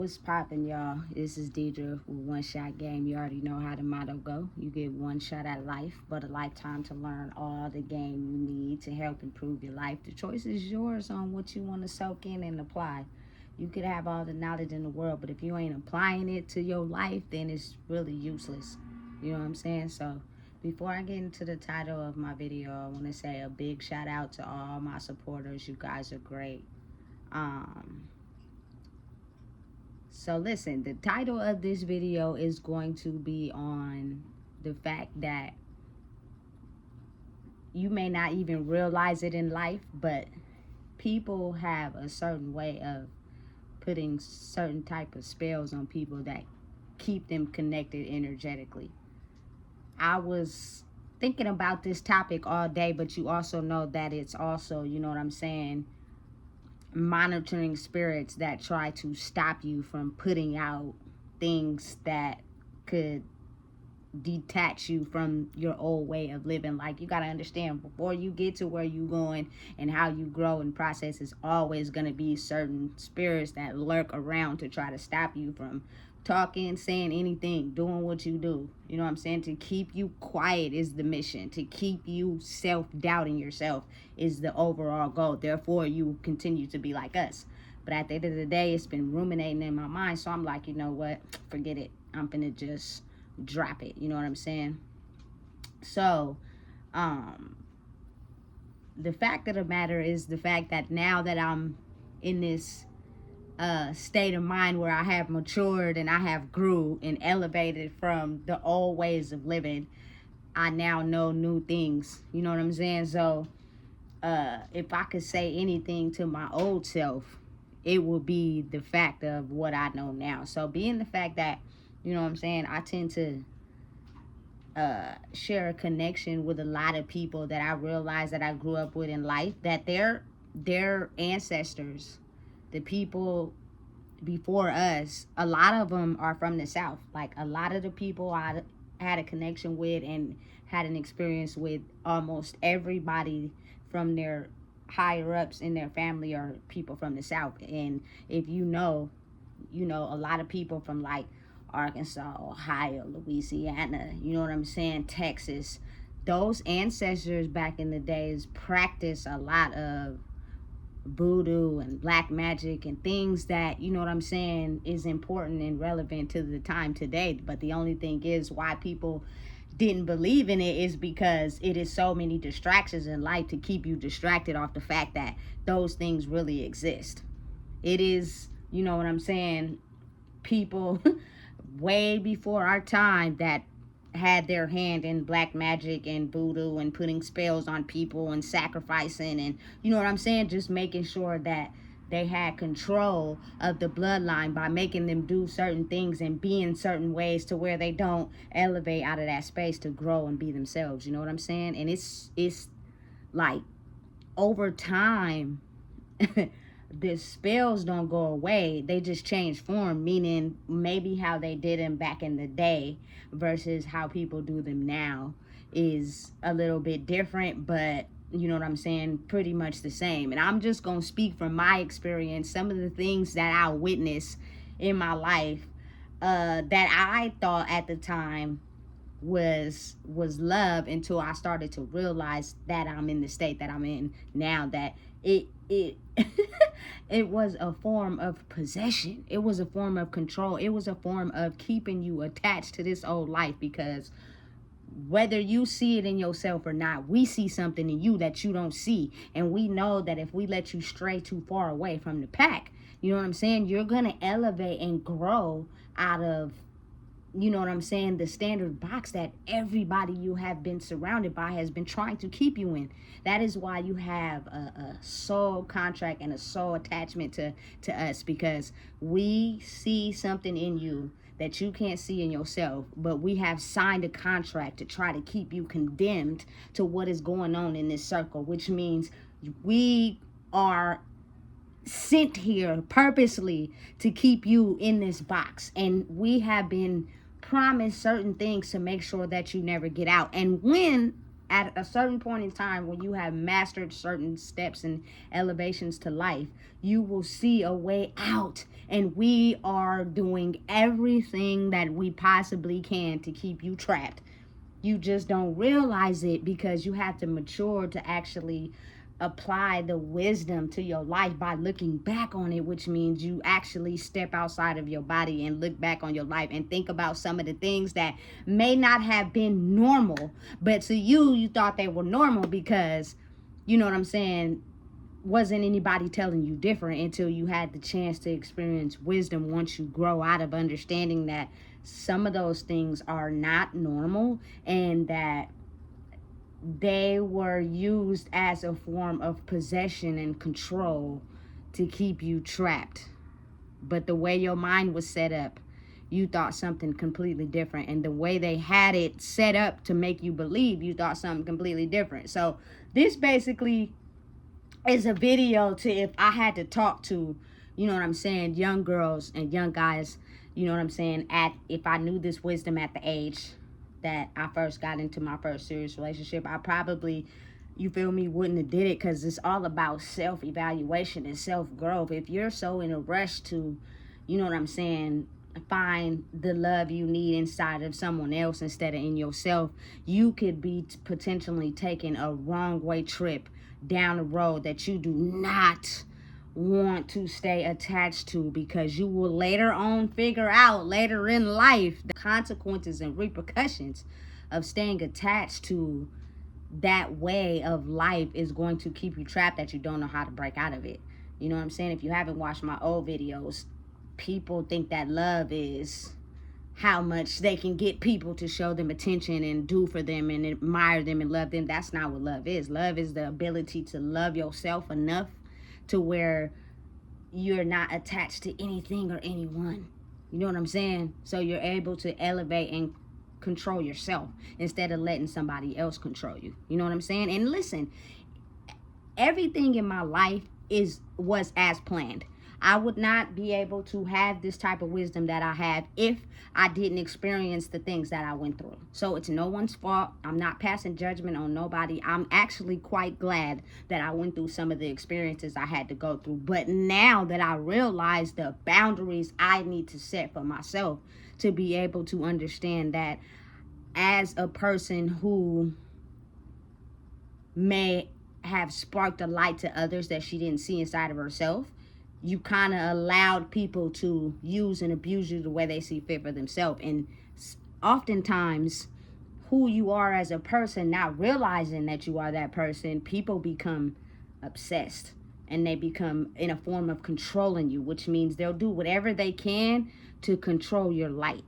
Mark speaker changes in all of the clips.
Speaker 1: What's poppin', y'all? This is Deidre with One Shot Game. You already know how the motto go. You get one shot at life, but a lifetime to learn all the game you need to help improve your life. The choice is yours on what you want to soak in and apply. You could have all the knowledge in the world, but if you ain't applying it to your life, then it's really useless. You know what I'm saying? So before I get into the title of my video, I want to say a big shout out to all my supporters. You guys are great. So listen, the title of this video is going to be on the fact that you may not even realize it in life, but people have a certain way of putting certain type of spells on people that keep them connected energetically. I was thinking about this topic all day, but you also know that it's also, you know what I'm saying, monitoring spirits that try to stop you from putting out things that could detach you from your old way of living. Like, you got to understand, before you get to where you going and how you grow and process, is always going to be certain spirits that lurk around to try to stop you from talking, saying anything, doing what you do. You know what I'm saying? To keep you quiet is the mission. To keep you self-doubting yourself is the overall goal. Therefore, you continue to be like us. But at the end of the day, it's been ruminating in my mind. So I'm like, you know what? Forget it. I'm finna just drop it. You know what I'm saying? So, the fact of the matter is the fact that now that I'm in this state of mind where I have matured and I have grew and elevated from the old ways of living, I now know new things. You know what I'm saying? So if I could say anything to my old self, it would be the fact of what I know now. So being the fact that, you know what I'm saying, I tend to share a connection with a lot of people that I realize that I grew up with in life, that their ancestors, the people before us, a lot of them are from the South. Like, a lot of the people I had a connection with and had an experience with, almost everybody from their higher ups in their family are people from the South. And if you know, a lot of people from like Arkansas, Ohio, Louisiana, you know what I'm saying, Texas, those ancestors back in the days practice a lot of voodoo and black magic and things that, you know what I'm saying, is important and relevant to the time today. But the only thing is, why people didn't believe in it is because it is so many distractions in life to keep you distracted off the fact that those things really exist. It is, you know what I'm saying, people way before our time that had their hand in black magic and voodoo and putting spells on people and sacrificing, and you know what I'm saying, just making sure that they had control of the bloodline by making them do certain things and be in certain ways to where they don't elevate out of that space to grow and be themselves. You know what I'm saying? And it's like, over time, the spells don't go away, they just change form, meaning maybe how they did them back in the day versus how people do them now is a little bit different, but you know what I'm saying, pretty much the same. And I'm just gonna speak from my experience, some of the things that I witnessed in my life, that I thought at the time was love, until I started to realize that I'm in the state that I'm in now, that it it was a form of possession. It was a form of control. It was a form of keeping you attached to this old life, because whether you see it in yourself or not, we see something in you that you don't see. And we know that if we let you stray too far away from the pack, you know what I'm saying, you're going to elevate and grow out of, you know what I'm saying, the standard box that everybody you have been surrounded by has been trying to keep you in. That is why you have a soul contract and a soul attachment to us, because we see something in you that you can't see in yourself, but we have signed a contract to try to keep you condemned to what is going on in this circle, which means we are sent here purposely to keep you in this box, and we have been promised certain things to make sure that you never get out. And when at a certain point in time, when you have mastered certain steps and elevations to life, you will see a way out. And we are doing everything that we possibly can to keep you trapped. You just don't realize it because you have to mature to actually apply the wisdom to your life by looking back on it, which means you actually step outside of your body and look back on your life and think about some of the things that may not have been normal, but to you thought they were normal because, you know what I'm saying, wasn't anybody telling you different until you had the chance to experience wisdom once you grow out of understanding that some of those things are not normal and that they were used as a form of possession and control to keep you trapped. But the way your mind was set up, you thought something completely different. And the way they had it set up to make you believe, you thought something completely different. So this basically is a video to, if I had to talk to, you know what I'm saying, young girls and young guys, you know what I'm saying, if I knew this wisdom at the age that I first got into my first serious relationship, I probably, you feel me, wouldn't have did it, because it's all about self-evaluation and self-growth. If you're so in a rush to, you know what I'm saying, find the love you need inside of someone else instead of in yourself, you could be potentially taking a wrong way trip down the road that you do not want to stay attached to, because you will later on figure out later in life the consequences and repercussions of staying attached to that way of life is going to keep you trapped, that you don't know how to break out of it. You know what I'm saying? If you haven't watched my old videos, people think that love is how much they can get people to show them attention and do for them and admire them and love them. That's not what love is. Love is the ability to love yourself enough to where you're not attached to anything or anyone. You know what I'm saying? So you're able to elevate and control yourself instead of letting somebody else control you. You know what I'm saying? And listen, everything in my life was as planned. I would not be able to have this type of wisdom that I have if I didn't experience the things that I went through. So it's no one's fault. I'm not passing judgment on nobody. I'm actually quite glad that I went through some of the experiences I had to go through. But now that I realize the boundaries I need to set for myself to be able to understand that as a person who may have sparked a light to others that she didn't see inside of herself, you kind of allowed people to use and abuse you the way they see fit for themselves. And oftentimes, who you are as a person, not realizing that you are that person, people become obsessed. And they become in a form of controlling you, which means they'll do whatever they can to control your light.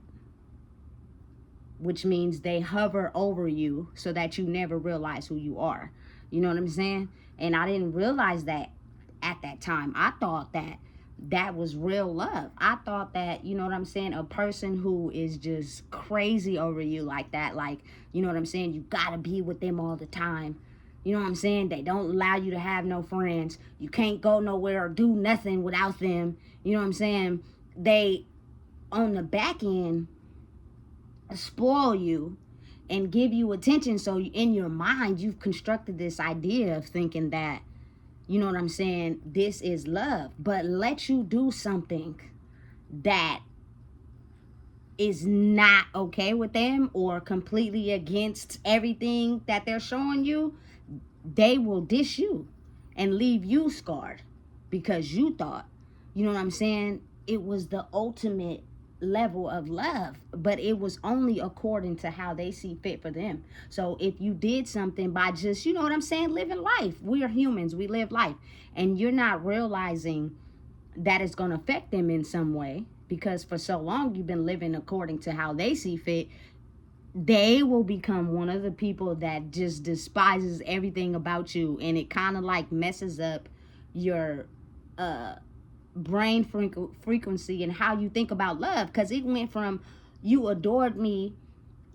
Speaker 1: Which means they hover over you so that you never realize who you are. You know what I'm saying? And I didn't realize that at that time. I thought that was real love. I thought that, you know what I'm saying, a person who is just crazy over you like that, like, you know what I'm saying, you gotta be with them all the time. You know what I'm saying? They don't allow you to have no friends. You can't go nowhere or do nothing without them. You know what I'm saying? They, on the back end, spoil you and give you attention. So in your mind, you've constructed this idea of thinking that, you know what I'm saying, this is love. But let you do something that is not okay with them or completely against everything that they're showing you, they will dish you and leave you scarred because you thought, you know what I'm saying, it was the ultimate level of love, but it was only according to how they see fit for them. So if you did something by just, you know what I'm saying, living life, we are humans, we live life, and you're not realizing that it's going to affect them in some way because for so long you've been living according to how they see fit, they will become one of the people that just despises everything about you, and it kind of like messes up your brain frequency and how you think about love, because it went from you adored me,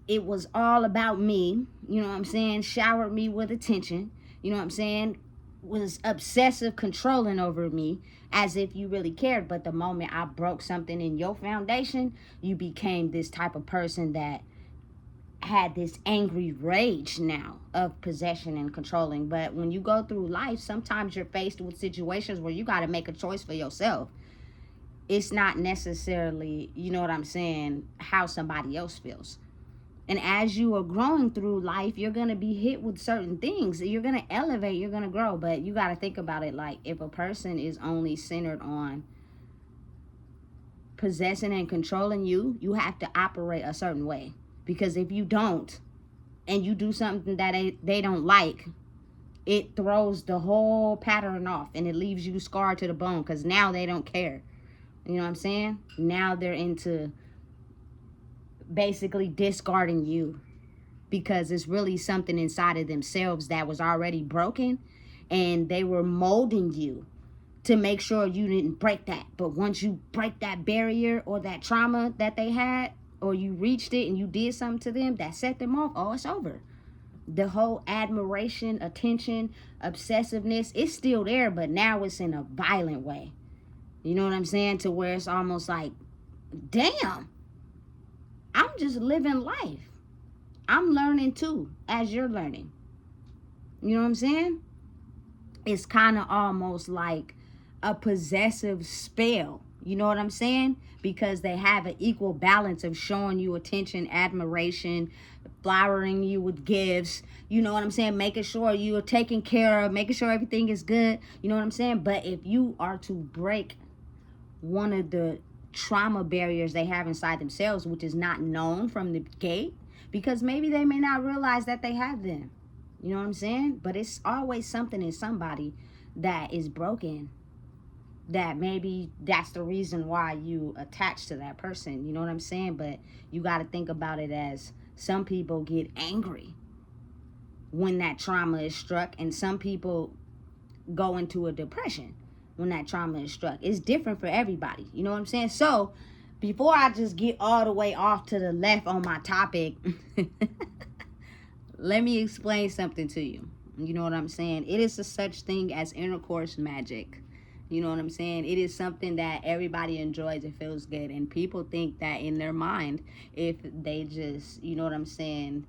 Speaker 1: it was all about me, you know what I'm saying, showered me with attention, you know what I'm saying, was obsessive controlling over me as if you really cared. But the moment I broke something in your foundation, you became this type of person that had this angry rage now of possession and controlling. But when you go through life, sometimes you're faced with situations where you got to make a choice for yourself. It's not necessarily, you know what I'm saying, how somebody else feels. And as you are growing through life, you're going to be hit with certain things. You're going to elevate, you're going to grow. But you got to think about it like, if a person is only centered on possessing and controlling you, you have to operate a certain way. Because if you don't, and you do something that they don't like, it throws the whole pattern off, and it leaves you scarred to the bone, because now they don't care. You know what I'm saying? Now they're into basically discarding you, because it's really something inside of themselves that was already broken, and they were molding you to make sure you didn't break that. But once you break that barrier or that trauma that they had, or you reached it and you did something to them that set them off, oh, it's over. The whole admiration, attention, obsessiveness, it's still there, but now it's in a violent way. You know what I'm saying? To where it's almost like, damn, I'm just living life. I'm learning too, as you're learning. You know what I'm saying? It's kind of almost like a possessive spell. You know what I'm saying? Because they have an equal balance of showing you attention, admiration, flowering you with gifts. You know what I'm saying? Making sure you are taken care of, making sure everything is good. You know what I'm saying? But if you are to break one of the trauma barriers they have inside themselves, which is not known from the gate, because maybe they may not realize that they have them. You know what I'm saying? But it's always something in somebody that is broken, that maybe that's the reason why you attach to that person. You know what I'm saying? But you got to think about it as, some people get angry when that trauma is struck, and some people go into a depression when that trauma is struck. It's different for everybody. You know what I'm saying? So before I just get all the way off to the left on my topic, let me explain something to you. You know what I'm saying? It is a such thing as intercourse magic. You know what I'm saying? It is something that everybody enjoys. It feels good. And people think that in their mind, if they just, you know what I'm saying,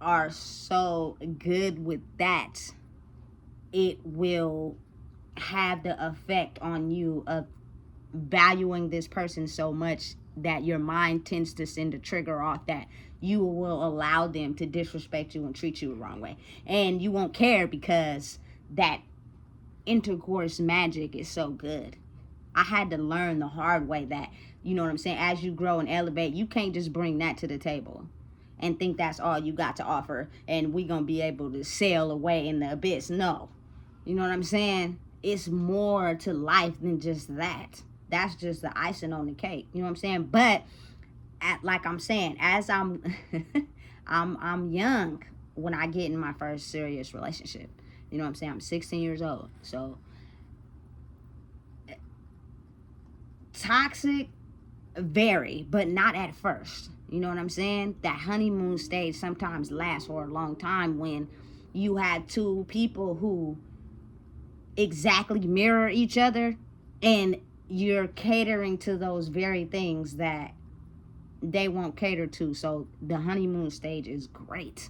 Speaker 1: are so good with that, it will have the effect on you of valuing this person so much that your mind tends to send a trigger off that you will allow them to disrespect you and treat you the wrong way. And you won't care, because that intercourse magic is so good. I had to learn the hard way that, you know what I'm saying, as you grow and elevate, you can't just bring that to the table and think that's all you got to offer and we gonna be able to sail away in the abyss. No. You know what I'm saying? It's more to life than just that. That's just the icing on the cake. You know what I'm saying? But like I'm saying, as I'm I'm young when I get in my first serious relationship. You know what I'm saying? I'm 16 years old. So toxic, very, but not at first. You know what I'm saying? That honeymoon stage sometimes lasts for a long time, when you had two people who exactly mirror each other, and you're catering to those very things that they won't cater to. So the honeymoon stage is great.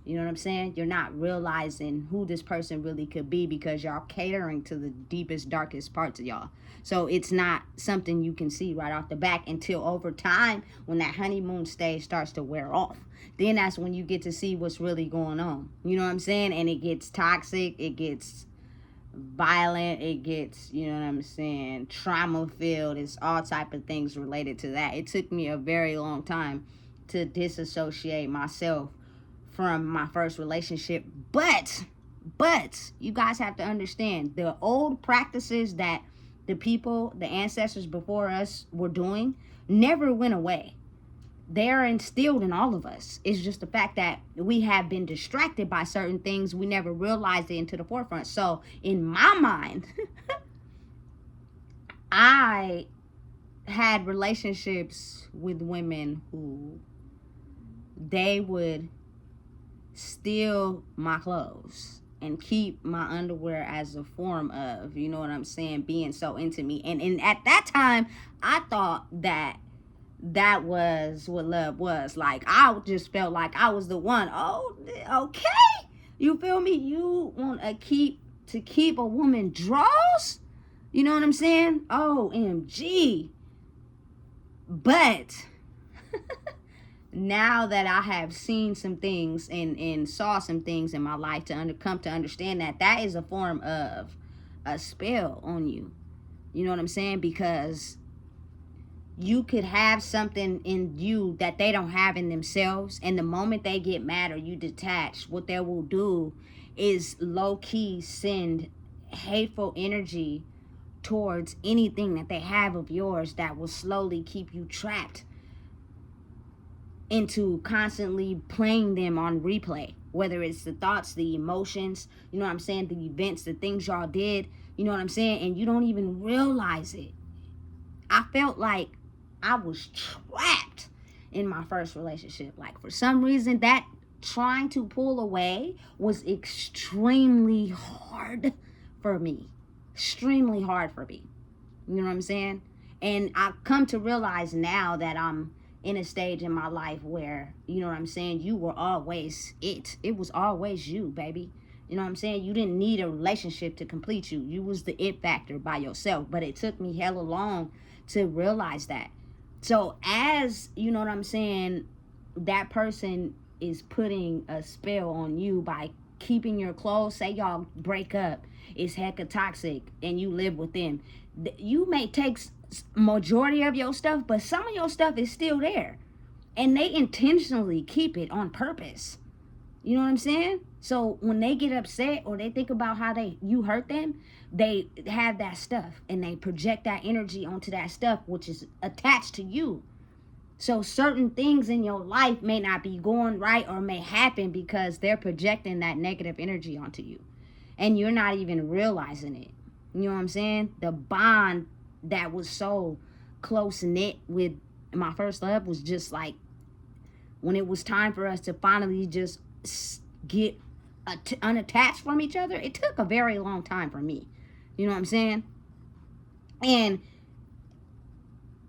Speaker 1: You know what I'm saying? You're not realizing who this person really could be, because y'all catering to the deepest, darkest parts of y'all. So it's not something you can see right off the back until over time, when that honeymoon stage starts to wear off. Then that's when you get to see what's really going on. You know what I'm saying? And it gets toxic, it gets violent, it gets, you know what I'm saying, trauma filled. It's all type of things related to that. It took me a very long time to disassociate myself from my first relationship, but you guys have to understand, the old practices that the people, the ancestors before us were doing, never went away. They're instilled in all of us. It's just the fact that we have been distracted by certain things. We never realized it into the forefront. So in my mind, I had relationships with women who they would steal my clothes and keep my underwear as a form of, you know what I'm saying, being so into me. And at that time, I thought that that was what love was. Like, I just felt like I was the one. Oh, okay. You feel me? You want to keep a woman draws? You know what I'm saying? OMG. But now that I have seen some things and saw some things in my life to come to understand that is a form of a spell on you. You know what I'm saying? Because you could have something in you that they don't have in themselves, and the moment they get mad or you detach, what they will do is low-key send hateful energy towards anything that they have of yours that will slowly keep you trapped into constantly playing them on replay, whether it's the thoughts, the emotions, you know what I'm saying, the events, the things y'all did, you know what I'm saying, and you don't even realize it. I felt like I was trapped in my first relationship. Like, for some reason, that trying to pull away was extremely hard for me. Extremely hard for me. You know what I'm saying? And I've come to realize now that I'm in a stage in my life where, you know what I'm saying, you were always it. It was always you, baby. You know what I'm saying? You didn't need a relationship to complete you. You was the it factor by yourself. But it took me hella long to realize that. So as, you know what I'm saying, that person is putting a spell on you by keeping your clothes, say y'all break up, it's hecka toxic, and you live with them. You may take majority of your stuff, but some of your stuff is still there. And they intentionally keep it on purpose. You know what I'm saying? So when they get upset or they think about how you hurt them, they have that stuff and they project that energy onto that stuff, which is attached to you. So certain things in your life may not be going right or may happen because they're projecting that negative energy onto you. And you're not even realizing it. You know what I'm saying? The bond that was so close knit with my first love was just like, when it was time for us to finally just get unattached from each other, it took a very long time for me. You know what I'm saying? And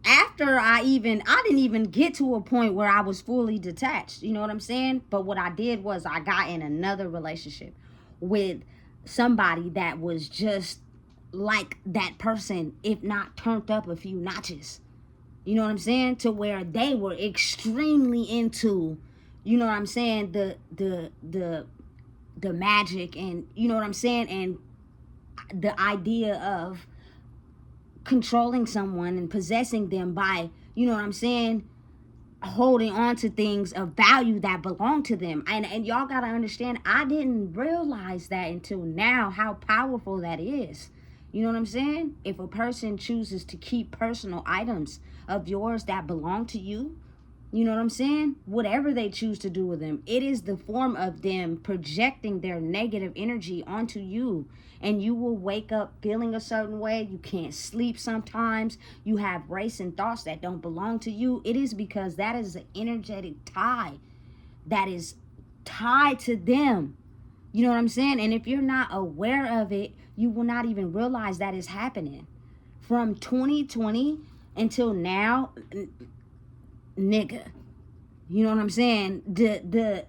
Speaker 1: after I didn't even get to a point where I was fully detached. You know what I'm saying? But what I did was I got in another relationship with somebody that was just like that person, if not turned up a few notches. You know what I'm saying? To where they were extremely into, you know what I'm saying, the magic, and you know what I'm saying, and the idea of controlling someone and possessing them by, you know what I'm saying, holding on to things of value that belong to them. And y'all gotta understand, I didn't realize that until now, how powerful that is. You know what I'm saying? If a person chooses to keep personal items of yours that belong to you, you know what I'm saying? Whatever they choose to do with them, it is the form of them projecting their negative energy onto you. And you will wake up feeling a certain way. You can't sleep sometimes. You have racing thoughts that don't belong to you. It is because that is an energetic tie that is tied to them. You know what I'm saying? And if you're not aware of it, you will not even realize that is happening. From 2020 until now, nigga, you know what I'm saying? The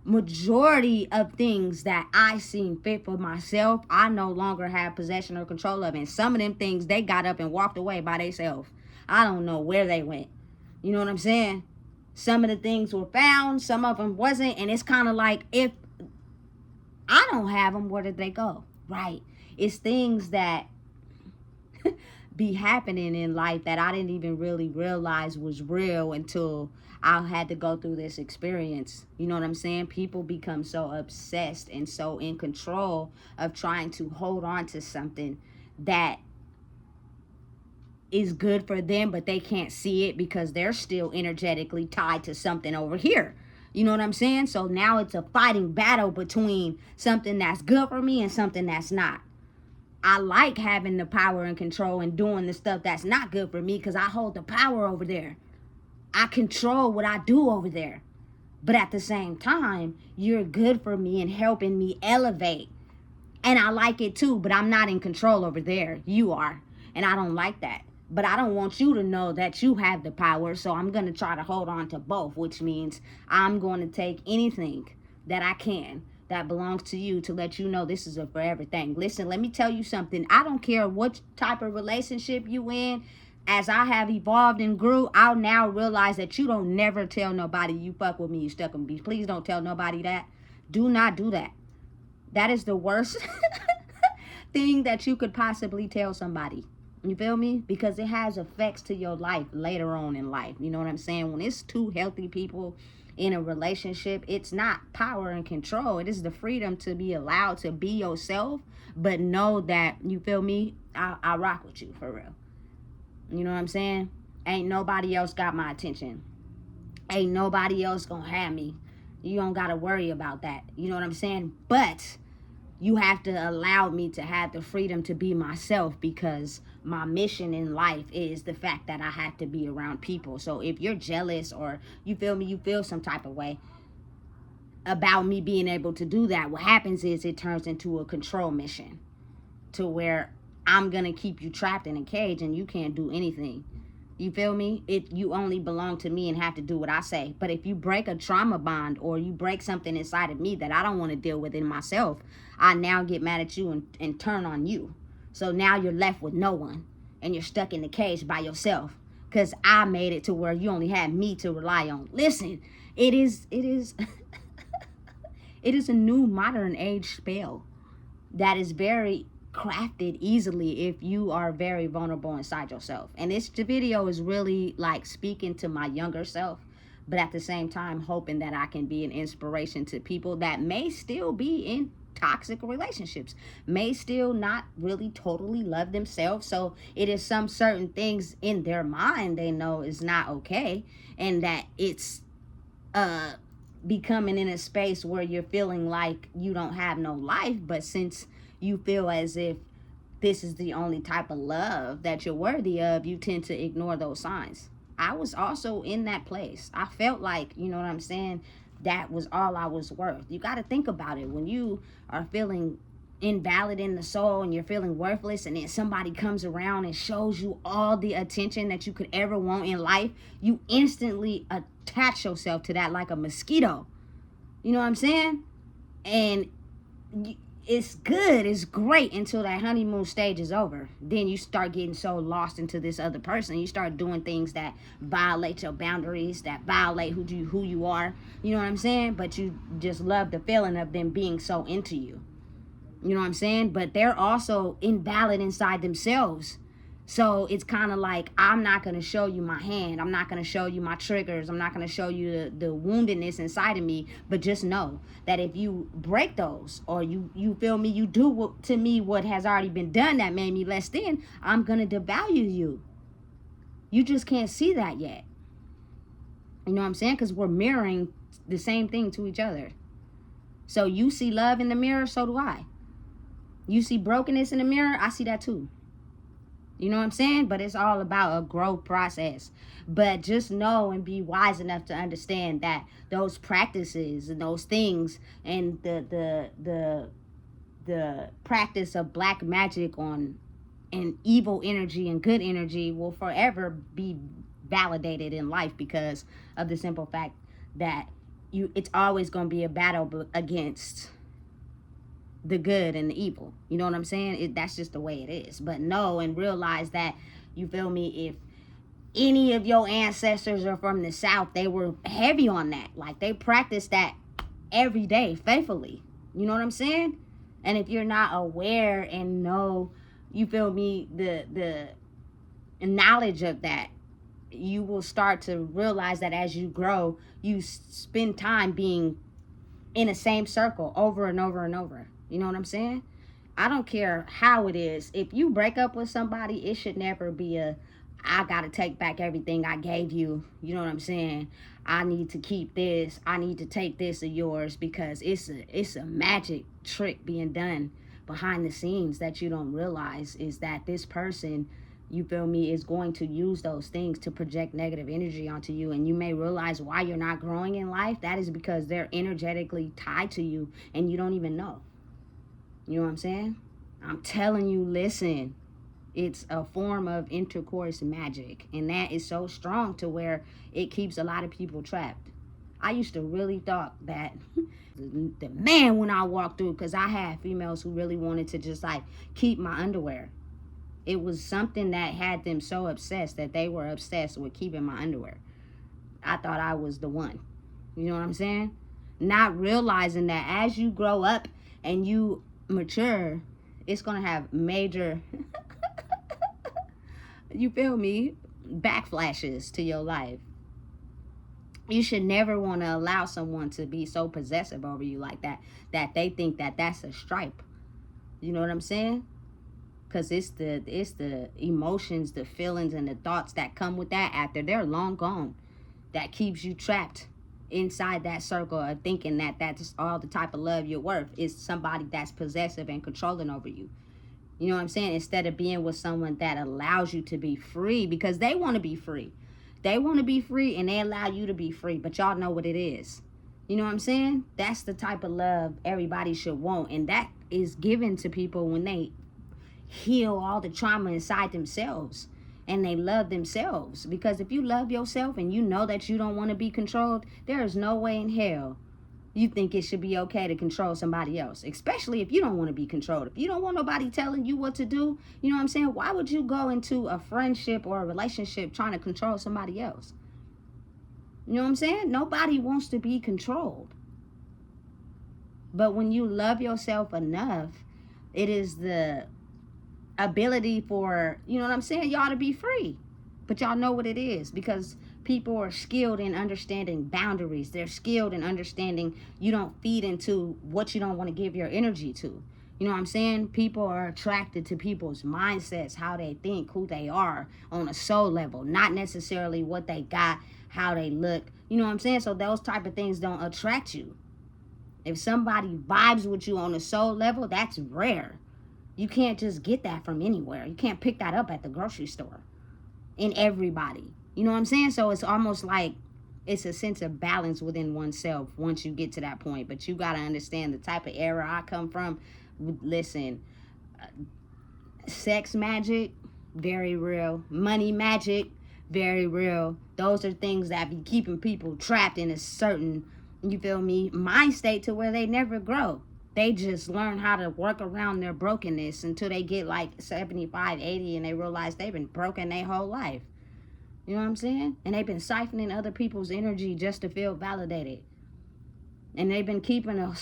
Speaker 1: majority of things that I seen fit for myself, I no longer have possession or control of. And some of them things, they got up and walked away by themselves. I don't know where they went. You know what I'm saying? Some of the things were found, some of them wasn't. And it's kind of like, if I don't have them, where did they go? Right. It's things that be happening in life that I didn't even really realize was real until I had to go through this experience. You know what I'm saying? People become so obsessed and so in control of trying to hold on to something that is good for them, but they can't see it because they're still energetically tied to something over here. You know what I'm saying? So now it's a fighting battle between something that's good for me and something that's not. I like having the power and control and doing the stuff that's not good for me because I hold the power over there. I control what I do over there. But at the same time, you're good for me and helping me elevate. And I like it too, but I'm not in control over there. You are. And I don't like that. But I don't want you to know that you have the power, so I'm going to try to hold on to both, which means I'm going to take anything that I can that belongs to you to let you know this is a forever thing. Listen, let me tell you something. I don't care what type of relationship you in. As I have evolved and grew, I'll now realize that you don't never tell nobody you fuck with me, you stuck with me. Please don't tell nobody that. Do not do that. That is the worst thing that you could possibly tell somebody. You feel me? Because it has effects to your life later on in life. You know what I'm saying? When it's two healthy people in a relationship, it's not power and control. It is the freedom to be allowed to be yourself, but know that, you feel me, I rock with you for real. You know what I'm saying? Ain't nobody else got my attention. Ain't nobody else gonna have me. You don't gotta worry about that. You know what I'm saying? But you have to allow me to have the freedom to be myself, because my mission in life is the fact that I have to be around people. So if you're jealous, or you feel me, you feel some type of way about me being able to do that, what happens is it turns into a control mission, to where I'm gonna keep you trapped in a cage and you can't do anything. You feel me? You only belong to me and have to do what I say. But if you break a trauma bond, or you break something inside of me that I don't want to deal with in myself, I now get mad at you and turn on you. So now you're left with no one, and you're stuck in the cage by yourself, because I made it to where you only had me to rely on. Listen, it is it is a new modern age spell that is very crafted easily if you are very vulnerable inside yourself. And this video is really like speaking to my younger self, but at the same time hoping that I can be an inspiration to people that may still be in toxic relationships, may still not really totally love themselves. So it is some certain things in their mind they know is not okay, and that it's becoming in a space where you're feeling like you don't have no life. But since you feel as if this is the only type of love that you're worthy of, you tend to ignore those signs. I was also in that place. I felt like, you know what I'm saying, that was all I was worth. You got to think about it. When you are feeling invalid in the soul and you're feeling worthless, and then somebody comes around and shows you all the attention that you could ever want in life, you instantly attach yourself to that like a mosquito. You know what I'm saying? And it's good, it's great until that honeymoon stage is over. Then you start getting so lost into this other person. You start doing things that violate your boundaries, that violate who you are. You know what I'm saying? But you just love the feeling of them being so into you. You know what I'm saying? But they're also invalid inside themselves. So it's kind of like, I'm not going to show you my hand. I'm not going to show you my triggers. I'm not going to show you the woundedness inside of me. But just know that if you break those, or you feel me, you do to me what has already been done that made me less than, I'm going to devalue you. You just can't see that yet. You know what I'm saying? Because we're mirroring the same thing to each other. So you see love in the mirror, so do I. You see brokenness in the mirror, I see that too. You know what I'm saying? But it's all about a growth process. But just know and be wise enough to understand that those practices and those things, and the practice of black magic on and evil energy and good energy will forever be validated in life, because of the simple fact that it's always going to be a battle against the good and the evil. You know what I'm saying? That's just the way it is. But know and realize that, you feel me, if any of your ancestors are from the South, they were heavy on that. Like, they practiced that every day faithfully. You know what I'm saying? And if you're not aware and know, you feel me, the knowledge of that, you will start to realize that as you grow, you spend time being in the same circle over and over and over. You know what I'm saying? I don't care how it is. If you break up with somebody, it should never be I gotta take back everything I gave you. You know what I'm saying? I need to keep this. I need to take this of yours, because it's a magic trick being done behind the scenes that you don't realize, is that this person, you feel me, is going to use those things to project negative energy onto you. And you may realize why you're not growing in life. That is because they're energetically tied to you and you don't even know. You know what I'm saying? I'm telling you, listen. It's a form of intercourse magic, and that is so strong to where it keeps a lot of people trapped. I used to really thought that the man when I walked through, because I had females who really wanted to just like keep my underwear. It was something that had them so obsessed that they were obsessed with keeping my underwear. I thought I was the one. You know what I'm saying? Not realizing that as you grow up and you mature, it's going to have major, you feel me, backflashes to your life. You should never want to allow someone to be so possessive over you like that, that they think that that's a stripe. You know what I'm saying? Because it's the emotions, the feelings, and the thoughts that come with that after they're long gone that keeps you trapped inside that circle of thinking that that's all the type of love you're worth is somebody that's possessive and controlling over you. You know what I'm saying? Instead of being with someone that allows you to be free, because they want to be free. They want to be free and they allow you to be free, but y'all know what it is. You know what I'm saying? That's the type of love everybody should want, and that is given to people when they heal all the trauma inside themselves and they love themselves. Because if you love yourself and you know that you don't want to be controlled, there is no way in hell you think it should be okay to control somebody else, especially if you don't want to be controlled. If you don't want nobody telling you what to do, you know what I'm saying? Why would you go into a friendship or a relationship trying to control somebody else? You know what I'm saying? Nobody wants to be controlled. But when you love yourself enough, it is the ability for, you know what I'm saying, y'all to be free. But y'all know what it is, because people are skilled in understanding boundaries. They're skilled in understanding you don't feed into what you don't want to give your energy to. You know what I'm saying? People are attracted to people's mindsets, how they think, who they are on a soul level, not necessarily what they got, how they look. You know what I'm saying? So those type of things don't attract you. If somebody vibes with you on a soul level, that's rare. You can't just get that from anywhere. You can't pick that up at the grocery store in everybody. You know what I'm saying? So it's almost like it's a sense of balance within oneself once you get to that point. But you got to understand the type of era I come from. Listen, sex magic, very real. Money magic, very real. Those are things that be keeping people trapped in a certain, you feel me, mind state to where they never grow. They just learn how to work around their brokenness until they get like 75, 80, and they realize they've been broken their whole life. You know what I'm saying? And they've been siphoning other people's energy just to feel validated. And they've been keeping a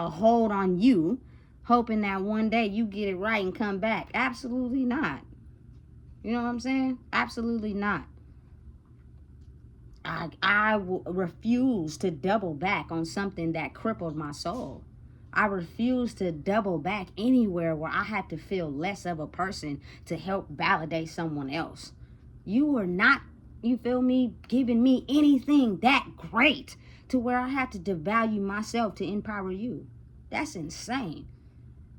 Speaker 1: hold on you, hoping that one day you get it right and come back. Absolutely not. You know what I'm saying? Absolutely not. I refuse to double back on something that crippled my soul. I refuse to double back anywhere where I had to feel less of a person to help validate someone else. You are not, you feel me, giving me anything that great to where I had to devalue myself to empower you. That's insane.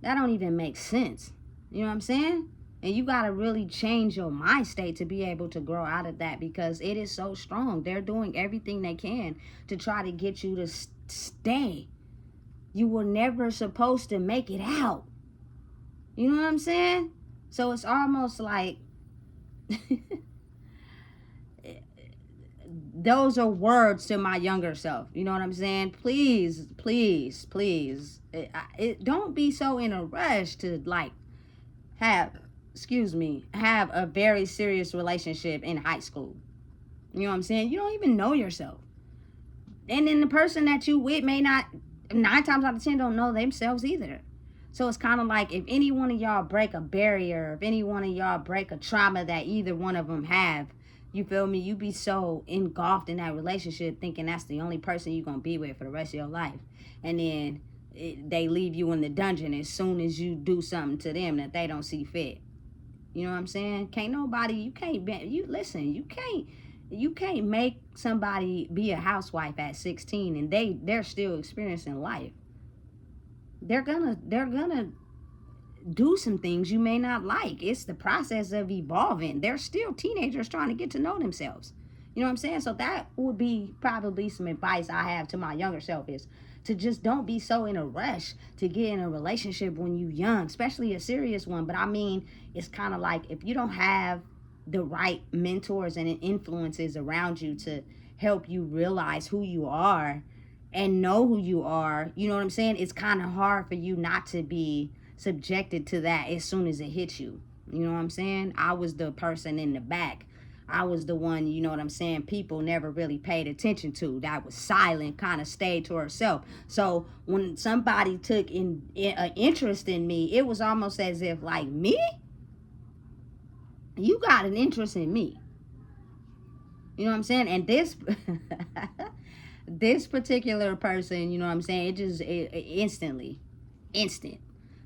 Speaker 1: That don't even make sense. You know what I'm saying? And you got to really change your mind state to be able to grow out of that, because it is so strong. They're doing everything they can to try to get you to stay. You were never supposed to make it out. You know what I'm saying? So it's almost like those are words to my younger self. You know what I'm saying? Please, please, please. Don't be so in a rush to like have a very serious relationship in high school. You know what I'm saying? You don't even know yourself. And then the person that you with may not, 9 times out of 10, don't know themselves either. So it's kind of like if any one of y'all break a barrier, if any one of y'all break a trauma that either one of them have, you feel me? You be so engulfed in that relationship thinking that's the only person you're going to be with for the rest of your life. And then they leave you in the dungeon as soon as you do something to them that they don't see fit. You know what I'm saying? Can't nobody, you can't make somebody be a housewife at 16 and they're still experiencing life. They're gonna do some things you may not like. It's the process of evolving. They're still teenagers trying to get to know themselves. You know what I'm saying? So that would be probably some advice I have to my younger self, is to just don't be so in a rush to get in a relationship when you young, especially a serious one. But I mean, it's kind of like, if you don't have the right mentors and influences around you to help you realize who you are and know who you are, you know what I'm saying? It's kind of hard for you not to be subjected to that as soon as it hits you. You know what I'm saying? I was the person in the back. I was the one, you know what I'm saying, people never really paid attention to. That was silent, kind of stayed to herself. So when somebody took an interest in me, it was almost as if, like, me? You got an interest in me. You know what I'm saying? And this this particular person, you know what I'm saying, instantly,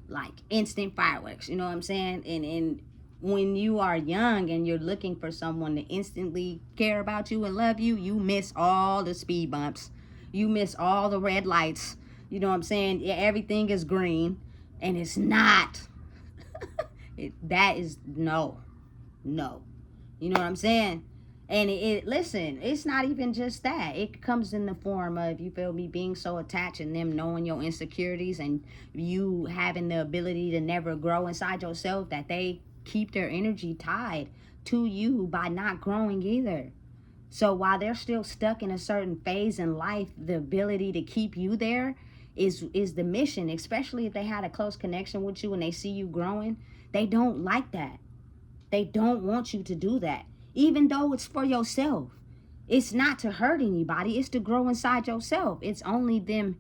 Speaker 1: like instant fireworks, you know what I'm saying? And when you are young and you're looking for someone to instantly care about you and love you, you miss all the speed bumps. You miss all the red lights. You know what I'm saying? Yeah, everything is green, and it's not. That is no. No. You know what I'm saying? And listen, it's not even just that. It comes in the form of, you feel me, being so attached and them knowing your insecurities and you having the ability to never grow inside yourself, that they keep their energy tied to you by not growing either. So while they're still stuck in a certain phase in life, the ability to keep you there is the mission, especially if they had a close connection with you and they see you growing. They don't like that. They don't want you to do that, even though it's for yourself. It's not to hurt anybody. It's to grow inside yourself. It's only them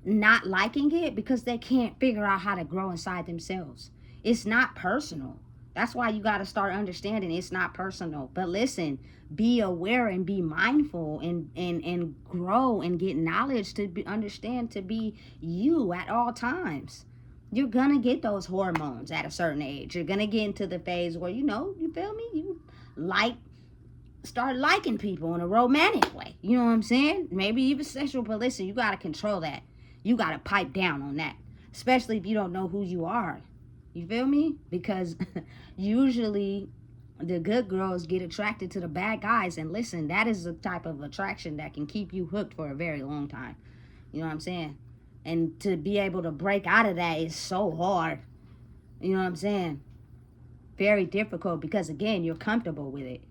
Speaker 1: not liking it because they can't figure out how to grow inside themselves. It's not personal. That's why you got to start understanding it's not personal. But listen, be aware and be mindful and grow and get knowledge to understand to be you at all times. You're gonna get those hormones at a certain age. You're gonna get into the phase where, you feel me, you start liking people in a romantic way. You know what I'm saying? Maybe even sexual, but listen, you gotta control that. You gotta pipe down on that, especially if you don't know who you are. You feel me? Because usually the good girls get attracted to the bad guys, and listen, that is the type of attraction that can keep you hooked for a very long time. You know what I'm saying? And to be able to break out of that is so hard. You know what I'm saying? Very difficult, because again, you're comfortable with it.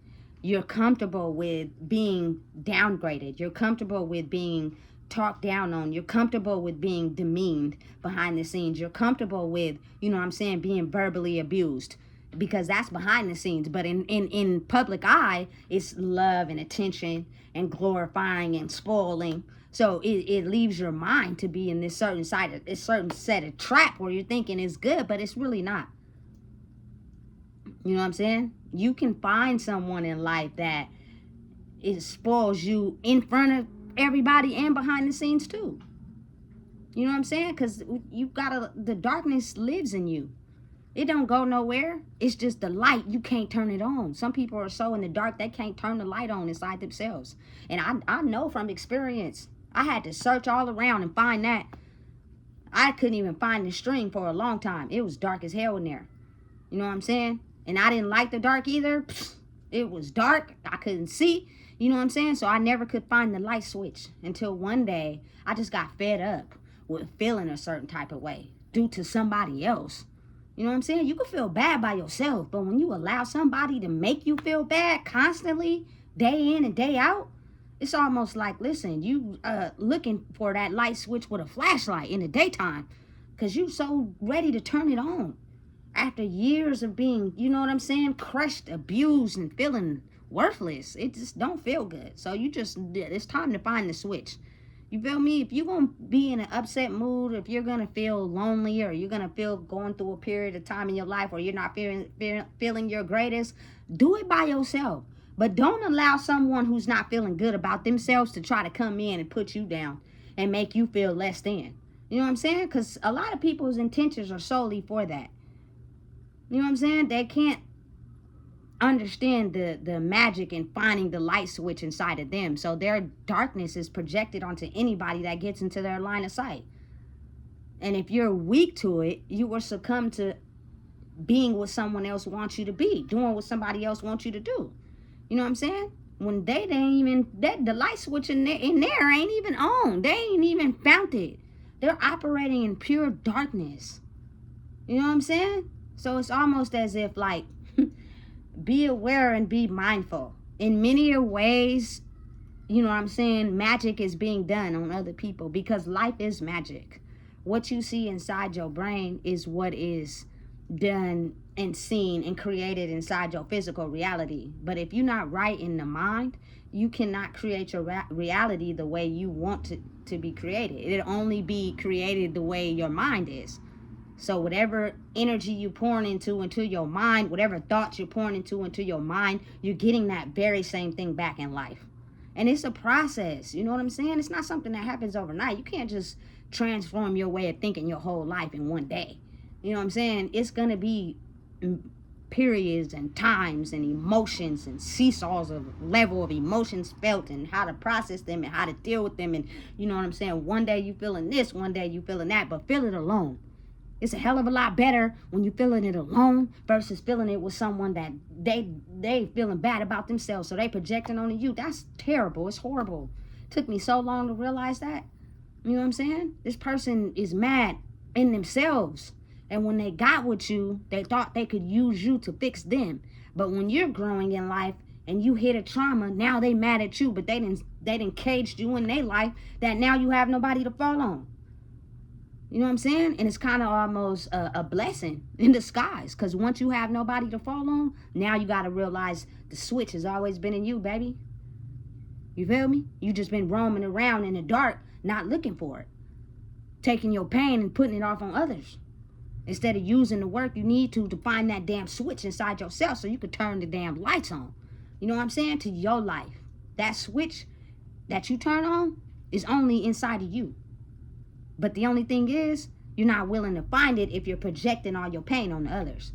Speaker 1: You're comfortable with being downgraded. You're comfortable with being talked down on. You're comfortable with being demeaned behind the scenes. You're comfortable with, you know what I'm saying, being verbally abused, because that's behind the scenes. But in public eye, it's love and attention and glorifying and spoiling. So it leaves your mind to be in this certain set of trap where you're thinking it's good, but it's really not. You know what I'm saying? You can find someone in life that it spoils you in front of everybody and behind the scenes too. You know what I'm saying? Because the darkness lives in you. It don't go nowhere. It's just the light. You can't turn it on. Some people are so in the dark, they can't turn the light on inside themselves. And I know from experience. I had to search all around and find that. I couldn't even find the string for a long time. It was dark as hell in there. You know what I'm saying? And I didn't like the dark either. It was dark. I couldn't see. You know what I'm saying? So I never could find the light switch until one day I just got fed up with feeling a certain type of way due to somebody else. You know what I'm saying? You can feel bad by yourself, but when you allow somebody to make you feel bad constantly, day in and day out, it's almost like, listen, you looking for that light switch with a flashlight in the daytime because you so ready to turn it on. After years of being, you know what I'm saying, crushed, abused, and feeling worthless, it just don't feel good. So it's time to find the switch. You feel me? If you're going to be in an upset mood, if you're going to feel lonely, or you're going to feel going through a period of time in your life where you're not feeling your greatest, do it by yourself. But don't allow someone who's not feeling good about themselves to try to come in and put you down and make you feel less than. You know what I'm saying? Because a lot of people's intentions are solely for that. You know what I'm saying? They can't understand the magic in finding the light switch inside of them. So their darkness is projected onto anybody that gets into their line of sight. And if you're weak to it, you will succumb to being what someone else wants you to be, doing what somebody else wants you to do. You know what I'm saying? when they didn't even, that the light switch in there ain't even on. They ain't even found it. They're operating in pure darkness. You know what I'm saying? So it's almost as if like, be aware and be mindful. In many ways, you know what I'm saying, magic is being done on other people, because life is magic. What you see inside your brain is what is done and seen and created inside your physical reality. But if you're not right in the mind, you cannot create your reality the way you want to be created. It'll only be created the way your mind is. So whatever energy you're pouring into your mind, whatever thoughts you're pouring into your mind, you're getting that very same thing back in life. And it's a process. You know what I'm saying? It's not something that happens overnight. You can't just transform your way of thinking your whole life in one day. You know what I'm saying? It's going to be periods and times and emotions and seesaws of level of emotions felt, and how to process them and how to deal with them. And you know what I'm saying? One day you feeling this, one day you feeling that, but feel it alone. It's a hell of a lot better when you're feeling it alone versus feeling it with someone that they feeling bad about themselves, so they projecting onto you. That's terrible. It's horrible. Took me so long to realize that. You know what I'm saying? This person is mad in themselves. And when they got with you, they thought they could use you to fix them. But when you're growing in life and you hit a trauma, now they mad at you, but they didn't caged you in their life that now you have nobody to fall on. You know what I'm saying? And it's kind of almost a blessing in disguise, because once you have nobody to fall on, now you got to realize the switch has always been in you, baby. You feel me? You just been roaming around in the dark, not looking for it. Taking your pain and putting it off on others. Instead of using the work you need to find that damn switch inside yourself so you could turn the damn lights on. You know what I'm saying? To your life. That switch that you turn on is only inside of you. But the only thing is, you're not willing to find it if you're projecting all your pain on the others.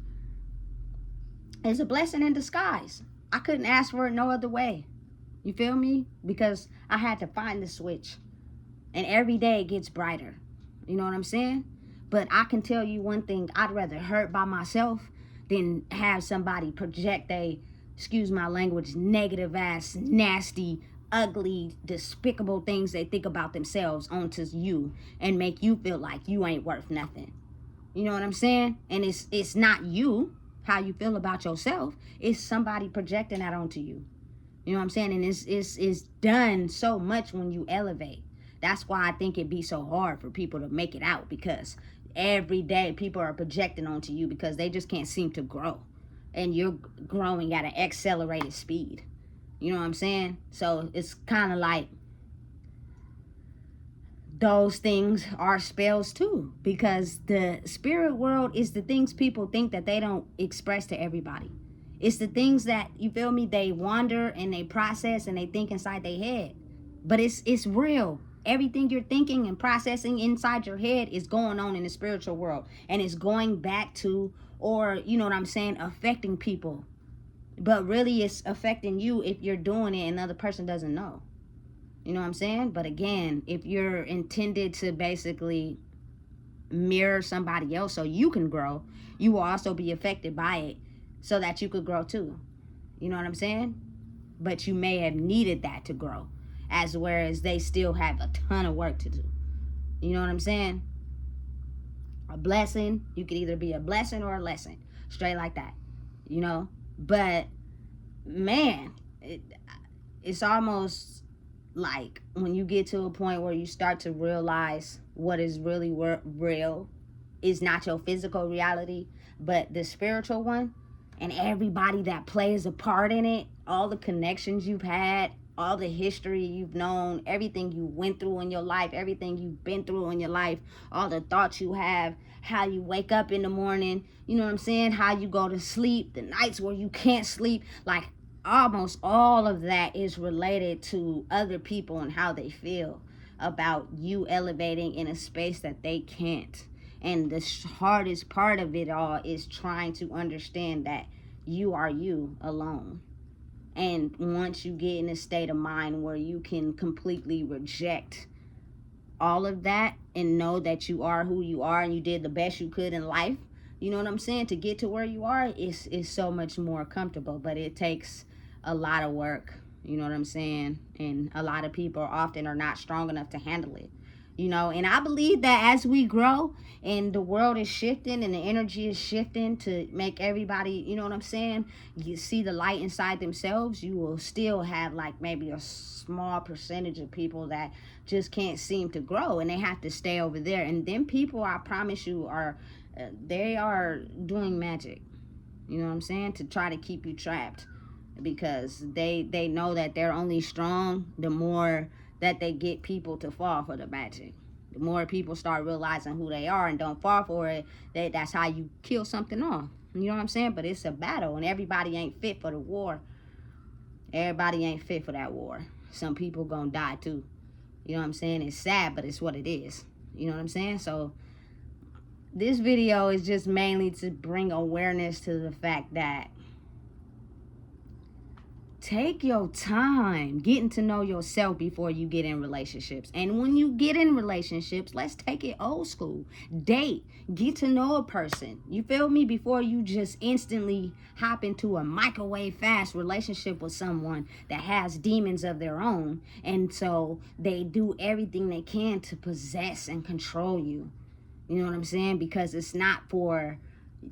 Speaker 1: It's a blessing in disguise. I couldn't ask for it no other way. You feel me? Because I had to find the switch. And every day it gets brighter. You know what I'm saying? But I can tell you one thing. I'd rather hurt by myself than have somebody project a, excuse my language, negative ass, nasty, ugly, despicable things they think about themselves onto you and make you feel like you ain't worth nothing. You know what I'm saying? And it's not you, how you feel about yourself. It's somebody projecting that onto you. You know what I'm saying? And it's done so much when you elevate. That's why I think it'd be so hard for people to make it out, because every day people are projecting onto you because they just can't seem to grow. And you're growing at an accelerated speed. You know what I'm saying? So it's kind of like those things are spells too, because the spirit world is the things people think that they don't express to everybody. It's the things that, you feel me, they wander and they process and they think inside their head. But it's real. Everything you're thinking and processing inside your head is going on in the spiritual world. And it's going back to, or, you know what I'm saying, affecting people. But really it's affecting you if you're doing it and the other person doesn't know. You know what I'm saying? But again, if you're intended to basically mirror somebody else so you can grow, you will also be affected by it so that you could grow too. You know what I'm saying? But you may have needed that to grow, as whereas they still have a ton of work to do. You know what I'm saying? A blessing, you could either be a blessing or a lesson. Straight like that. You know? But man, it's almost like when you get to a point where you start to realize what is really real is not your physical reality, but the spiritual one, and everybody that plays a part in it, all the connections you've had, all the history you've known, everything you went through in your life, everything you've been through in your life, all the thoughts you have, how you wake up in the morning, you know what I'm saying, how you go to sleep, the nights where you can't sleep, like almost all of that is related to other people and how they feel about you elevating in a space that they can't. And the hardest part of it all is trying to understand that you are you alone. And once you get in a state of mind where you can completely reject all of that and know that you are who you are and you did the best you could in life, you know what I'm saying, to get to where you are is so much more comfortable. But it takes a lot of work. You know what I'm saying? And a lot of people often are not strong enough to handle it. You know, and I believe that as we grow and the world is shifting and the energy is shifting to make everybody, you know what I'm saying, you see the light inside themselves, you will still have like maybe a small percentage of people that just can't seem to grow, and they have to stay over there. And then people, I promise you, are they are doing magic, you know what I'm saying, to try to keep you trapped, because they know that they're only strong the more that they get people to fall for the magic. The more people start realizing who they are and don't fall for it, that's how you kill something off. You know what I'm saying? But it's a battle, and everybody ain't fit for the war. Everybody ain't fit for that war. Some people gonna die too. You know what I'm saying? It's sad, but it's what it is. You know what I'm saying? So this video is just mainly to bring awareness to the fact that take your time getting to know yourself before you get in relationships. And when you get in relationships, let's take it old school. Date. Get to know a person. You feel me? Before you just instantly hop into a microwave fast relationship with someone that has demons of their own. And so they do everything they can to possess and control you. You know what I'm saying? Because it's not for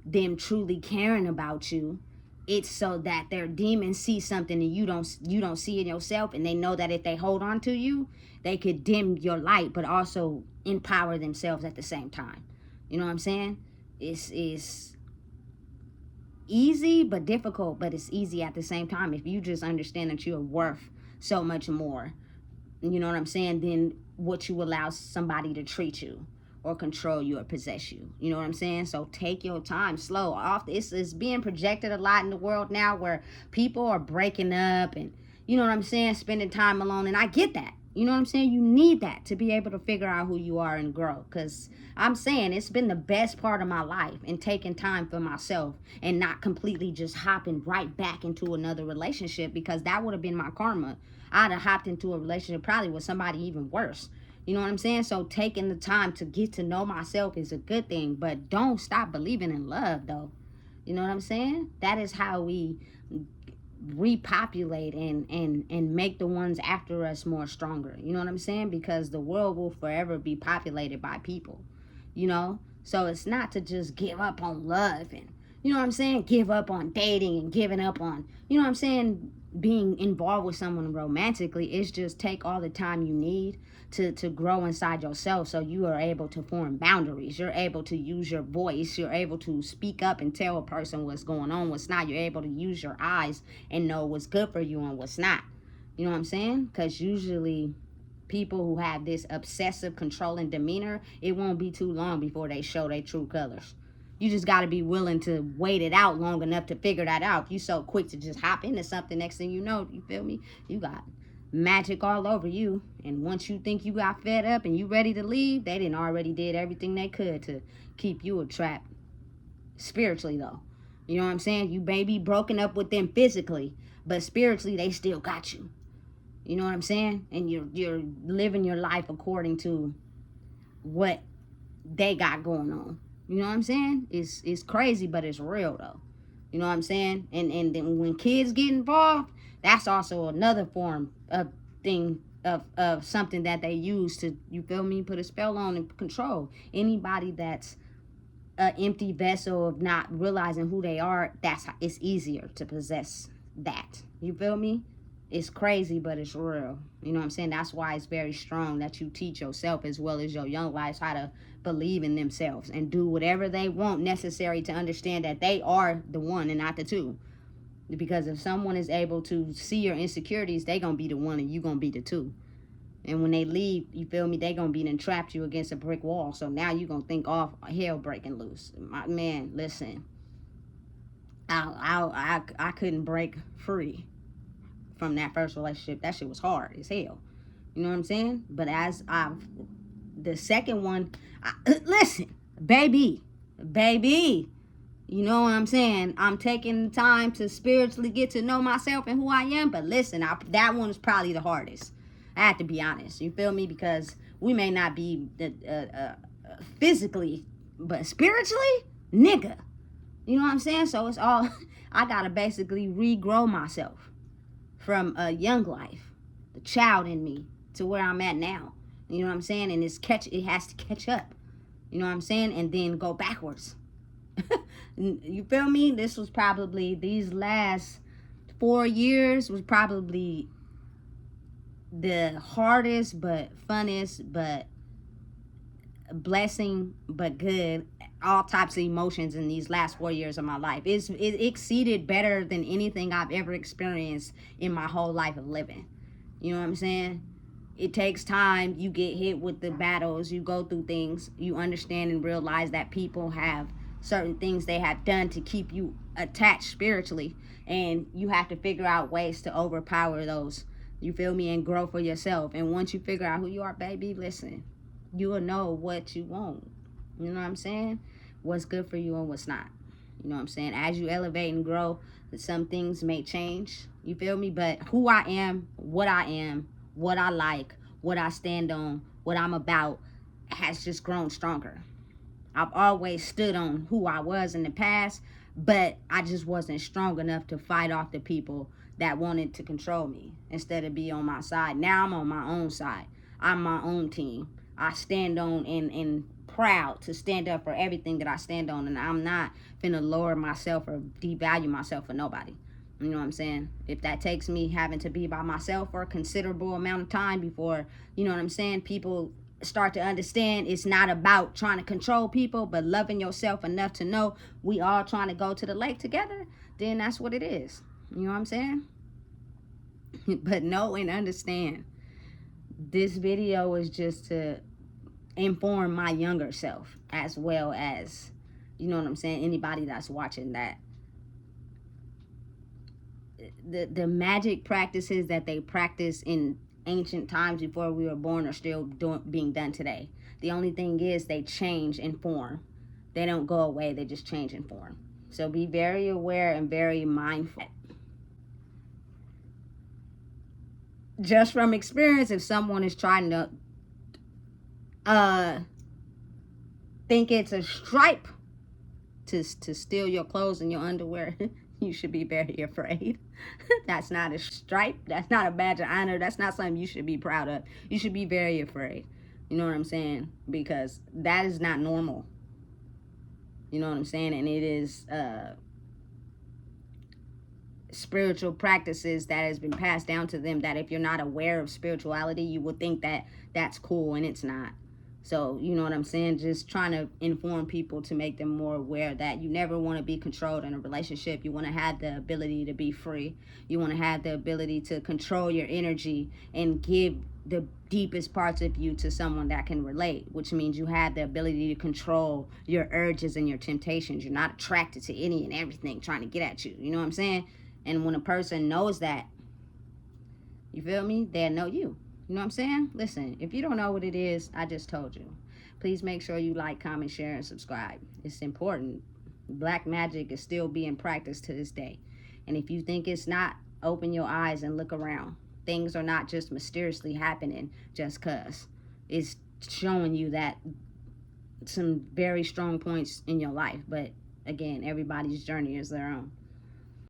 Speaker 1: them truly caring about you. It's so that their demons see something and you don't see it yourself, and they know that if they hold on to you, they could dim your light but also empower themselves at the same time. You know what I'm saying? It's easy but difficult, but it's easy at the same time if you just understand that you're worth so much more, you know what I'm saying, than what you allow somebody to treat you or control you or possess you. You know what I'm saying? So take your time, slow off. It's being projected a lot in the world now, where people are breaking up and, you know what I'm saying, spending time alone. And I get that. You know what I'm saying? You need that to be able to figure out who you are and grow. Because I'm saying it's been the best part of my life, and taking time for myself and not completely just hopping right back into another relationship, because that would have been my karma. I'd have hopped into a relationship probably with somebody even worse. You know what I'm saying? So taking the time to get to know myself is a good thing, but don't stop believing in love, though. You know what I'm saying? That is how we repopulate and make the ones after us more stronger. You know what I'm saying? Because the world will forever be populated by people, you know? So it's not to just give up on love and, you know what I'm saying, give up on dating and giving up on, you know what I'm saying, being involved with someone romantically. It's just take all the time you need to grow inside yourself, so you are able to form boundaries. You're able to use your voice. You're able to speak up and tell a person what's going on, what's not. You're able to use your eyes and know what's good for you and what's not. You know what I'm saying? Because usually people who have this obsessive controlling demeanor, it won't be too long before they show their true colors. You just got to be willing to wait it out long enough to figure that out. If you so quick to just hop into something, next thing you know, you feel me, you got magic all over you. And once you think you got fed up and you ready to leave, they didn't already did everything they could to keep you a trap. Spiritually though, you know what I'm saying, you may be broken up with them physically, but spiritually they still got you. You know what I'm saying? And you're living your life according to what they got going on. You know what I'm saying? It's crazy, but it's real though. You know what I'm saying? And then when kids get involved, that's also another form of thing of something that they use to, you feel me, put a spell on and control. Anybody that's an empty vessel of not realizing who they are, it's easier to possess that. You feel me? It's crazy, but it's real. You know what I'm saying? That's why it's very strong that you teach yourself as well as your young lives how to believe in themselves and do whatever they want necessary to understand that they are the one and not the two. Because if someone is able to see your insecurities, they gonna be the one and you gonna be the two. And when they leave, you feel me, they gonna be entrapped you against a brick wall. So now you gonna think off hell breaking loose. My man, listen, I couldn't break free from that first relationship. That shit was hard as hell. You know what I'm saying? But the second one, listen, baby, you know what I'm saying? I'm taking the time to spiritually get to know myself and who I am. But listen, that one is probably the hardest. I have to be honest. You feel me? Because we may not be physically, but spiritually, nigga. You know what I'm saying? So it's all, I gotta basically regrow myself from a young life, the child in me, to where I'm at now. You know what I'm saying? And it has to catch up. You know what I'm saying? And then go backwards. You feel me? This was probably, these last 4 years was probably the hardest but funnest but blessing but good, all types of emotions in these last 4 years of my life. It exceeded better than anything I've ever experienced in my whole life of living. You know what I'm saying? It takes time. You get hit with the battles, you go through things, you understand and realize that people have certain things they have done to keep you attached spiritually, and you have to figure out ways to overpower those, you feel me, and grow for yourself. And once you figure out who you are, baby, listen, you will know what you want. You know what I'm saying? What's good for you and what's not. You know what I'm saying? As you elevate and grow, some things may change. You feel me? But who I am, what I like, what I stand on, what I'm about, has just grown stronger. I've always stood on who I was in the past, but I just wasn't strong enough to fight off the people that wanted to control me instead of be on my side. Now I'm on my own side. I'm my own team. I stand on and proud to stand up for everything that I stand on, and I'm not finna lower myself or devalue myself for nobody. You know what I'm saying? If that takes me having to be by myself for a considerable amount of time before, you know what I'm saying, people start to understand it's not about trying to control people, but loving yourself enough to know we all trying to go to the lake together, then that's what it is. You know what I'm saying? But know and understand, this video is just to inform my younger self, as well as, you know what I'm saying, anybody that's watching, that the magic practices that they practice in ancient times before we were born are still being done today. The only thing is they change in form. They don't go away, they just change in form. So be very aware and very mindful. Just from experience, if someone is trying to think it's a stripe to steal your clothes and your underwear, you should be very afraid. That's not a stripe. That's not a badge of honor. That's not something you should be proud of. You should be very afraid. You know what I'm saying? Because that is not normal. You know what I'm saying? And it is spiritual practices that has been passed down to them, that if you're not aware of spirituality, you would think that that's cool, and it's not. So, you know what I'm saying? Just trying to inform people to make them more aware that you never want to be controlled in a relationship. You want to have the ability to be free. You want to have the ability to control your energy and give the deepest parts of you to someone that can relate, which means you have the ability to control your urges and your temptations. You're not attracted to any and everything trying to get at you. You know what I'm saying? And when a person knows that, you feel me, they'll know you. You know what I'm saying? Listen, if you don't know what it is, I just told you. Please make sure you like, comment, share, and subscribe. It's important. Black magic is still being practiced to this day. And if you think it's not, open your eyes and look around. Things are not just mysteriously happening just because. It's showing you that some very strong points in your life. But again, everybody's journey is their own.